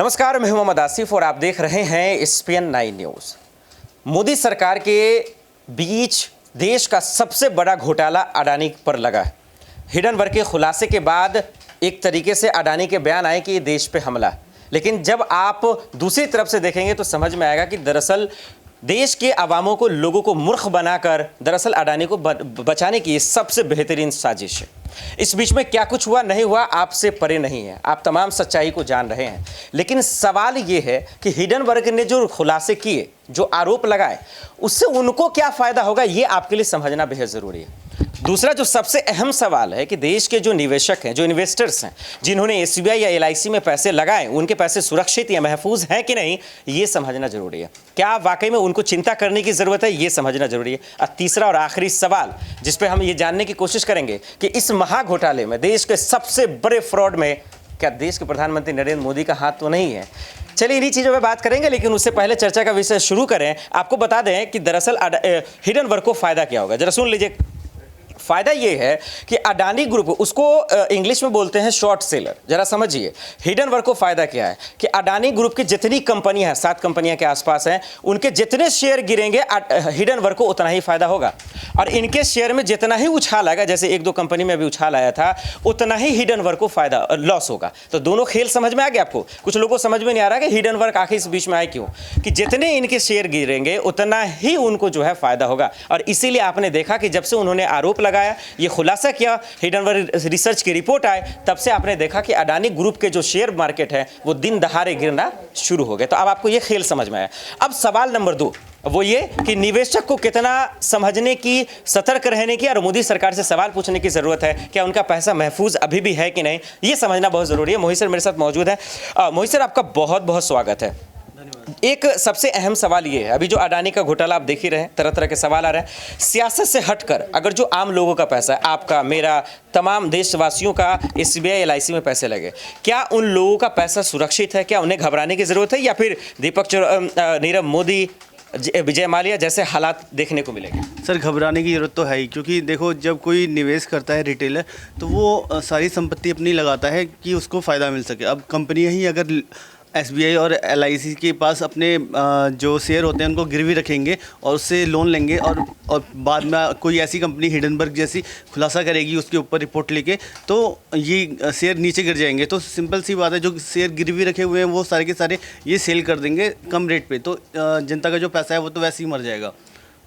नमस्कार, मैं हूं मोहम्मद आसिफ और आप देख रहे हैं SPN 9 न्यूज़। मोदी सरकार के बीच देश का सबसे बड़ा घोटाला अडानी पर लगा है। हिडनबर्ग के खुलासे के बाद एक तरीके से अडानी के बयान आए कि ये देश पे हमला है, लेकिन जब आप दूसरी तरफ से देखेंगे तो समझ में आएगा कि दरअसल देश के अवामों को, लोगों को मूर्ख बनाकर दरअसल अडानी को बचाने की ये सबसे बेहतरीन साजिश है। इस बीच में क्या कुछ हुआ नहीं हुआ आपसे परे नहीं है, आप तमाम सच्चाई को जान रहे हैं, लेकिन सवाल ये है कि हिडनबर्ग ने जो खुलासे किए, जो आरोप लगाए, उससे उनको क्या फ़ायदा होगा, ये आपके लिए समझना बेहद ज़रूरी है। दूसरा जो सबसे अहम सवाल है कि देश के जो निवेशक हैं, जो इन्वेस्टर्स हैं, जिन्होंने SBI या LIC में पैसे लगाए, उनके पैसे सुरक्षित या महफूज हैं कि नहीं, ये समझना जरूरी है। क्या वाकई में उनको चिंता करने की ज़रूरत है, ये समझना जरूरी है। और तीसरा और आखिरी सवाल जिस पे हम ये जानने की कोशिश करेंगे कि इस महा घोटाले में, देश के सबसे बड़े फ्रॉड में, क्या देश के प्रधानमंत्री नरेंद्र मोदी का हाथ तो नहीं है। चलिए इन्हीं चीज़ों पे बात करेंगे, लेकिन उससे पहले चर्चा का विषय शुरू करें। आपको बता दें कि दरअसल हिडनबर्ग को फ़ायदा क्या होगा, जरा सुन लीजिए। फ़ायदा ये है कि अडानी ग्रुप, उसको इंग्लिश में बोलते हैं शॉर्ट सेलर, जरा समझिए। हिडनबर्ग को फ़ायदा क्या है कि अडानी ग्रुप की जितनी कंपनियां हैं, 7 कंपनियां के आसपास हैं, उनके जितने शेयर गिरेंगे हिडनबर्ग को उतना ही फ़ायदा होगा। और इनके शेयर में जितना ही उछाल आएगा, जैसे 1-2 कंपनी में अभी उछाल आया था, उतना ही हिडनबर्ग को फ़ायदा लॉस होगा। तो दोनों खेल समझ में आ गया आपको। कुछ लोगों को समझ में नहीं आ रहा कि हिडनबर्ग आखिर इस बीच में आए क्यों, कि जितने इनके शेयर गिरेंगे उतना ही उनको जो है फ़ायदा होगा। और इसीलिए आपने देखा कि जब से उन्होंने आरोप लगाया, ये खुलासा किया, हिडनबर्ग रिसर्च की रिपोर्ट आए, तब से आपने देखा कि अडानी ग्रुप के जो शेयर मार्केट है वो दिन दहाड़े गिरना शुरू हो गए। तो अब आपको ये खेल समझ में आया। अब सवाल नंबर 2 वो ये कि निवेशक को कितना समझने की, सतर्क रहने की और मोदी सरकार से सवाल पूछने की ज़रूरत है। क्या उनका पैसा महफूज अभी भी है कि नहीं, ये समझना बहुत ज़रूरी है। मोहित सर मेरे साथ मौजूद है। मोहित सर, आपका बहुत बहुत स्वागत है। एक सबसे अहम सवाल ये है, अभी जो अडानी का घोटाला आप देख ही रहे हैं, तरह तरह के सवाल आ रहे हैं। सियासत से हटकर अगर जो आम लोगों का पैसा है, आपका, मेरा, तमाम देशवासियों का SBI LIC में पैसे लगे, क्या उन लोगों का पैसा सुरक्षित है? क्या उन्हें घबराने की ज़रूरत है, या फिर दीपक नीरव मोदी, विजय माल्या जैसे हालात देखने को मिलेंगे? सर, घबराने की ज़रूरत तो है ही, क्योंकि देखो, जब कोई निवेश करता है रिटेलर, तो वो सारी संपत्ति अपनी लगाता है कि उसको फ़ायदा मिल सके। अब कंपनियां ही अगर SBI और LIC के पास अपने जो शेयर होते हैं उनको गिरवी रखेंगे और उससे लोन लेंगे, और बाद में कोई ऐसी कंपनी हिडनबर्ग जैसी खुलासा करेगी उसके ऊपर रिपोर्ट लेके, तो ये शेयर नीचे गिर जाएंगे। तो सिंपल सी बात है, जो शेयर गिरवी रखे हुए हैं वो सारे के सारे ये सेल कर देंगे कम रेट पे, तो जनता का जो पैसा है वो तो वैसे ही मर जाएगा।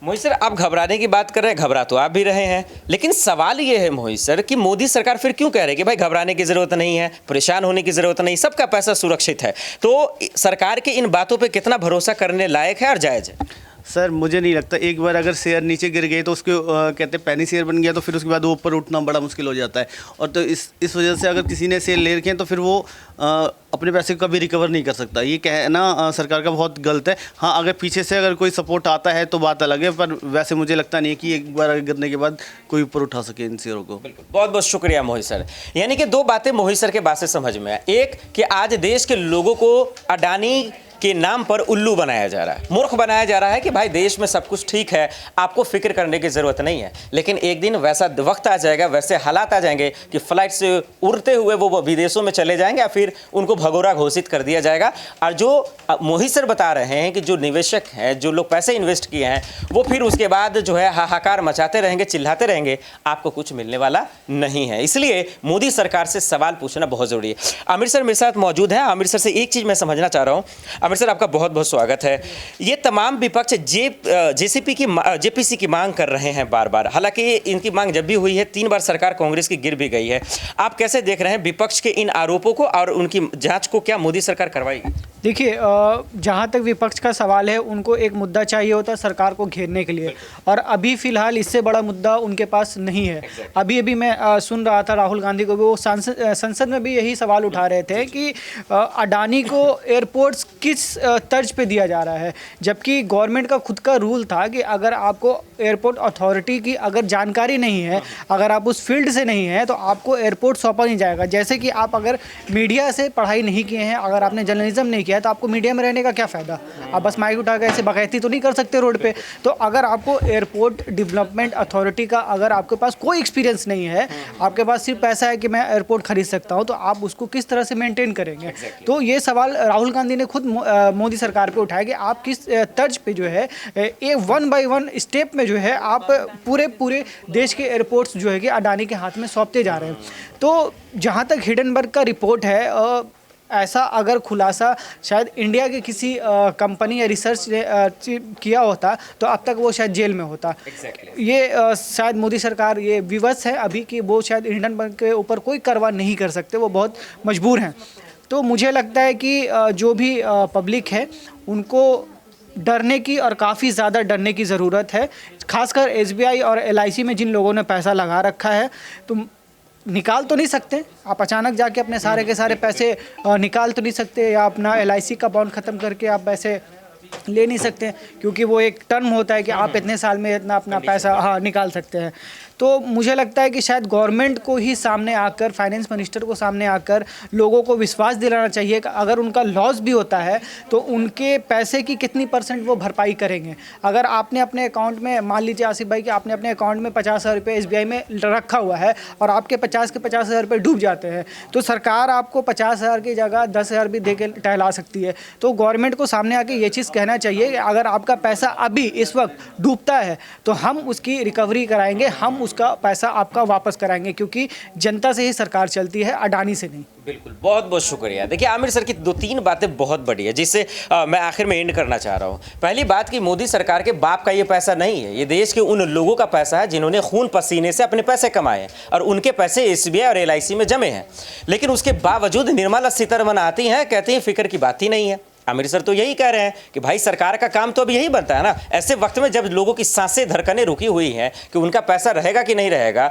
मोहित सर, आप घबराने की बात कर रहे हैं, घबरा तो आप भी रहे हैं, लेकिन सवाल ये है मोहित सर कि मोदी सरकार फिर क्यों कह रही है कि भाई घबराने की ज़रूरत नहीं है, परेशान होने की ज़रूरत नहीं, सबका पैसा सुरक्षित है। तो सरकार के इन बातों पे कितना भरोसा करने लायक है और जायज़ है? सर, मुझे नहीं लगता। एक बार अगर शेयर नीचे गिर गए तो उसके कहते हैं पैनी शेयर बन गया, तो फिर उसके बाद वो ऊपर उठना बड़ा मुश्किल हो जाता है। और तो इस वजह से अगर किसी ने शेयर ले रखे हैं तो फिर वो अपने पैसे को कभी रिकवर नहीं कर सकता। ये कहना सरकार का बहुत गलत है। हाँ, अगर पीछे से अगर कोई सपोर्ट आता है तो बात अलग है, पर वैसे मुझे लगता नहीं कि एक बार गिरने के बाद कोई ऊपर उठा सके इन शेयरों को। बहुत बहुत शुक्रिया मोहित सर। यानी कि 2 बातें मोहित सर के बात से समझ में आए। एक कि आज देश के लोगों को अडानी के नाम पर उल्लू बनाया जा रहा है, मूर्ख बनाया जा रहा है कि भाई देश में सब कुछ ठीक है, आपको फिक्र करने की ज़रूरत नहीं है। लेकिन एक दिन वैसा वक्त आ जाएगा, वैसे हालात आ जाएंगे कि फ्लाइट से उड़ते हुए वो विदेशों में चले जाएंगे या फिर उनको भगोड़ा घोषित कर दिया जाएगा। और जो मोहित सर बता रहे हैं कि जो निवेशक हैं, जो लोग पैसे इन्वेस्ट किए हैं, वो फिर उसके बाद जो है हाहाकार मचाते रहेंगे, चिल्लाते रहेंगे, आपको कुछ मिलने वाला नहीं है। इसलिए मोदी सरकार से सवाल पूछना बहुत ज़रूरी है। आमिर सर मेरे साथ मौजूद हैं। आमिर सर से एक चीज़ मैं समझना चाह रहा हूँ। आमिर सर, आपका बहुत बहुत स्वागत है। ये तमाम विपक्ष जेपीसी की मांग कर रहे हैं बार बार, हालांकि इनकी मांग जब भी हुई है 3 बार सरकार कांग्रेस की गिर भी गई है। आप कैसे देख रहे हैं विपक्ष के इन आरोपों को और उनकी जांच को? क्या मोदी सरकार करवाएगी? देखिए, जहाँ तक विपक्ष का सवाल है, उनको एक मुद्दा चाहिए होता है सरकार को घेरने के लिए, और अभी फिलहाल इससे बड़ा मुद्दा उनके पास नहीं है। अभी मैं सुन रहा था राहुल गांधी को भी, वो संसद में भी यही सवाल उठा रहे थे कि अडानी को एयरपोर्ट्स किस तर्ज पे दिया जा रहा है, जबकि गवर्नमेंट का खुद का रूल था कि अगर आपको एयरपोर्ट अथॉरिटी की अगर जानकारी नहीं है, अगर आप उस फील्ड से नहीं हैं, तो आपको एयरपोर्ट सौंपा नहीं जाएगा। जैसे कि आप अगर मीडिया से पढ़ाई नहीं किए हैं, अगर आपने जर्नलिज्म नहीं किया, किया है तो आपको मीडिया में रहने का क्या फ़ायदा। आप बस माइक उठा के ऐसे बकैती तो नहीं कर सकते रोड पे। तो अगर आपको एयरपोर्ट डेवलपमेंट अथॉरिटी का अगर आपके पास कोई एक्सपीरियंस नहीं है, आपके पास सिर्फ पैसा है कि मैं एयरपोर्ट खरीद सकता हूँ, तो आप उसको किस तरह से मेंटेन करेंगे। तो ये सवाल राहुल गांधी ने खुद मोदी सरकार पे उठाया कि आप किस तर्ज पे जो है एक 1 बाय 1 स्टेप में जो है आप पूरे देश के एयरपोर्ट्स जो है कि अडानी के हाथ में सौंपते जा रहे हैं। तो जहाँ तक हिडनबर्ग का रिपोर्ट है, ऐसा अगर खुलासा शायद इंडिया के किसी कंपनी या रिसर्च ने किया होता तो अब तक वो शायद जेल में होता। ये शायद मोदी सरकार ये विवश है अभी कि वो शायद हिडनबर्ग के ऊपर कोई कार्रवाई नहीं कर सकते, वो बहुत मजबूर हैं। तो मुझे लगता है कि जो भी पब्लिक है उनको डरने की और काफ़ी ज़्यादा डरने की ज़रूरत है। खासकर SBI और LIC में जिन लोगों ने पैसा लगा रखा है, तो निकाल तो नहीं सकते आप अचानक जाके अपने सारे के सारे पैसे निकाल तो नहीं सकते, या अपना LIC का बॉन्ड ख़त्म करके आप पैसे ले नहीं सकते, क्योंकि वो एक टर्म होता है कि आप इतने साल में इतना अपना पैसा निकाल सकते हैं। तो मुझे लगता है कि शायद गवर्नमेंट को ही सामने आकर, फाइनेंस मिनिस्टर को सामने आकर लोगों को विश्वास दिलाना चाहिए कि अगर उनका लॉस भी होता है तो उनके पैसे की कितनी % वो भरपाई करेंगे। अगर आपने अपने अकाउंट में, मान लीजिए आसिफ भाई कि आपने अपने अकाउंट में 50,000 रुपये SBI में रखा हुआ है और आपके 50 के 50,000 रुपये डूब जाते हैं, तो सरकार आपको 50,000 की जगह 10,000 भी दे के टहला सकती है। तो गवर्नमेंट को सामने आके ये चीज़ कहना चाहिए कि अगर आपका पैसा अभी इस वक्त डूबता है तो हम उसकी रिकवरी कराएंगे, हम उसका पैसा आपका वापस कराएंगे, क्योंकि जनता से ही सरकार चलती है, अडानी से नहीं। बिल्कुल, बहुत बहुत शुक्रिया। देखिए आमिर सर की 2-3 बातें बहुत बड़ी है जिससे मैं आखिर में एंड करना चाह रहा हूँ। पहली बात कि मोदी सरकार के बाप का ये पैसा नहीं है, ये देश के उन लोगों का पैसा है जिन्होंने खून पसीने से अपने पैसे कमाए हैं और उनके पैसे SBI और LIC में जमे हैं। लेकिन उसके बावजूद निर्मला सीतारमण आती हैं, कहती हैं फिक्र की बात ही नहीं है। आमिर सर तो यही कह रहे हैं कि भाई सरकार का काम तो अब यही बनता है ना, ऐसे वक्त में जब लोगों की सांसें धड़कनें रुकी हुई हैं कि उनका पैसा रहेगा कि नहीं रहेगा,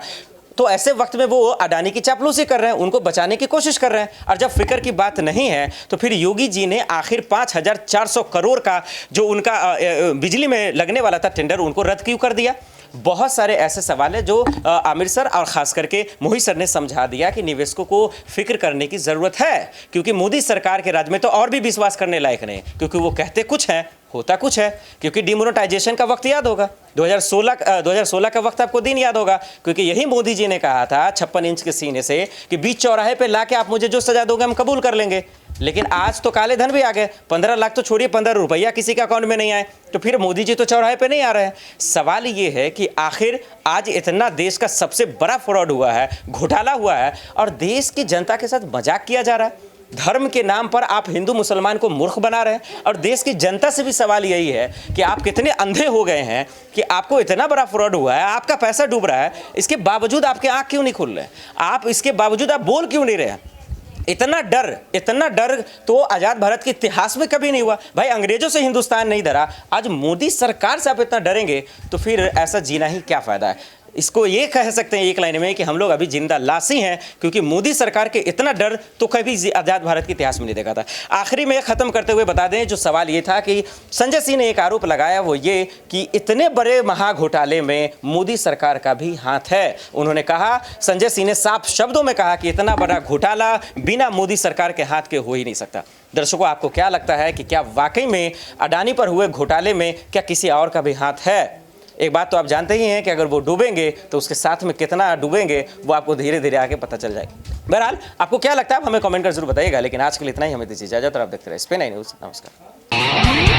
तो ऐसे वक्त में वो अडानी की चापलूसी कर रहे हैं, उनको बचाने की कोशिश कर रहे हैं। और जब फिक्र की बात नहीं है तो फिर योगी जी ने आखिर 5,400 करोड़ का जो उनका बिजली में लगने वाला था टेंडर, उनको रद्द क्यों कर दिया। बहुत सारे ऐसे सवाल हैं जो आमिर सर और ख़ास करके मोहित सर ने समझा दिया कि निवेशकों को फिक्र करने की ज़रूरत है, क्योंकि मोदी सरकार के राज में तो और भी विश्वास करने लायक नहीं, क्योंकि वो कहते कुछ हैं होता कुछ है। क्योंकि डिमोनेटाइजेशन का वक्त याद होगा, 2016 का वक्त आपको दिन याद होगा, क्योंकि यही मोदी जी ने कहा था 56 इंच के सीने से कि बीच चौराहे पे लाके आप मुझे जो सजा दोगे हम कबूल कर लेंगे। लेकिन आज तो काले धन भी आ गए, 15 लाख तो छोड़िए, 15 रुपया किसी के अकाउंट में नहीं आए, तो फिर मोदी जी तो चौराहे पे नहीं आ रहे हैं। सवाल ये है कि आखिर आज इतना देश का सबसे बड़ा फ्रॉड हुआ है, घोटाला हुआ है और देश की जनता के साथ मजाक किया जा रहा है। धर्म के नाम पर आप हिंदू मुसलमान को मूर्ख बना रहे हैं और देश की जनता से भी सवाल यही है कि आप कितने अंधे हो गए हैं कि आपको इतना बड़ा फ्रॉड हुआ है, आपका पैसा डूब रहा है, इसके बावजूद आपके आँख क्यों नहीं खुल रहे, आप इसके बावजूद आप बोल क्यों नहीं रहे। इतना डर तो आज़ाद भारत के इतिहास में कभी नहीं हुआ। भाई अंग्रेजों से हिंदुस्तान नहीं डरा, आज मोदी सरकार से आप इतना डरेंगे तो फिर ऐसा जीना ही क्या फ़ायदा है। इसको ये कह सकते हैं एक लाइन में कि हम लोग अभी जिंदा लाश ही हैं, क्योंकि मोदी सरकार के इतना डर तो कभी आज़ाद भारत के इतिहास में नहीं देखा था। आखिरी में ख़त्म करते हुए बता दें, जो सवाल ये था कि संजय सिंह ने एक आरोप लगाया, वो ये कि इतने बड़े महाघोटाले में मोदी सरकार का भी हाथ है। उन्होंने कहा, संजय सिंह ने साफ शब्दों में कहा कि इतना बड़ा घोटाला बिना मोदी सरकार के हाथ के हो ही नहीं सकता। दर्शकों, आपको क्या लगता है कि क्या वाकई में अडानी पर हुए घोटाले में क्या किसी और का भी हाथ है। एक बात तो आप जानते ही हैं कि अगर वो डूबेंगे तो उसके साथ में कितना डूबेंगे वो आपको धीरे धीरे आगे पता चल जाएगा। बहरहाल आपको क्या लगता है आप हमें कमेंट कर जरूर बताइएगा। लेकिन आज के लिए इतना ही, हमें दीजिए इजाजत और आप देखते रहे SPN9 न्यूज़। नमस्कार।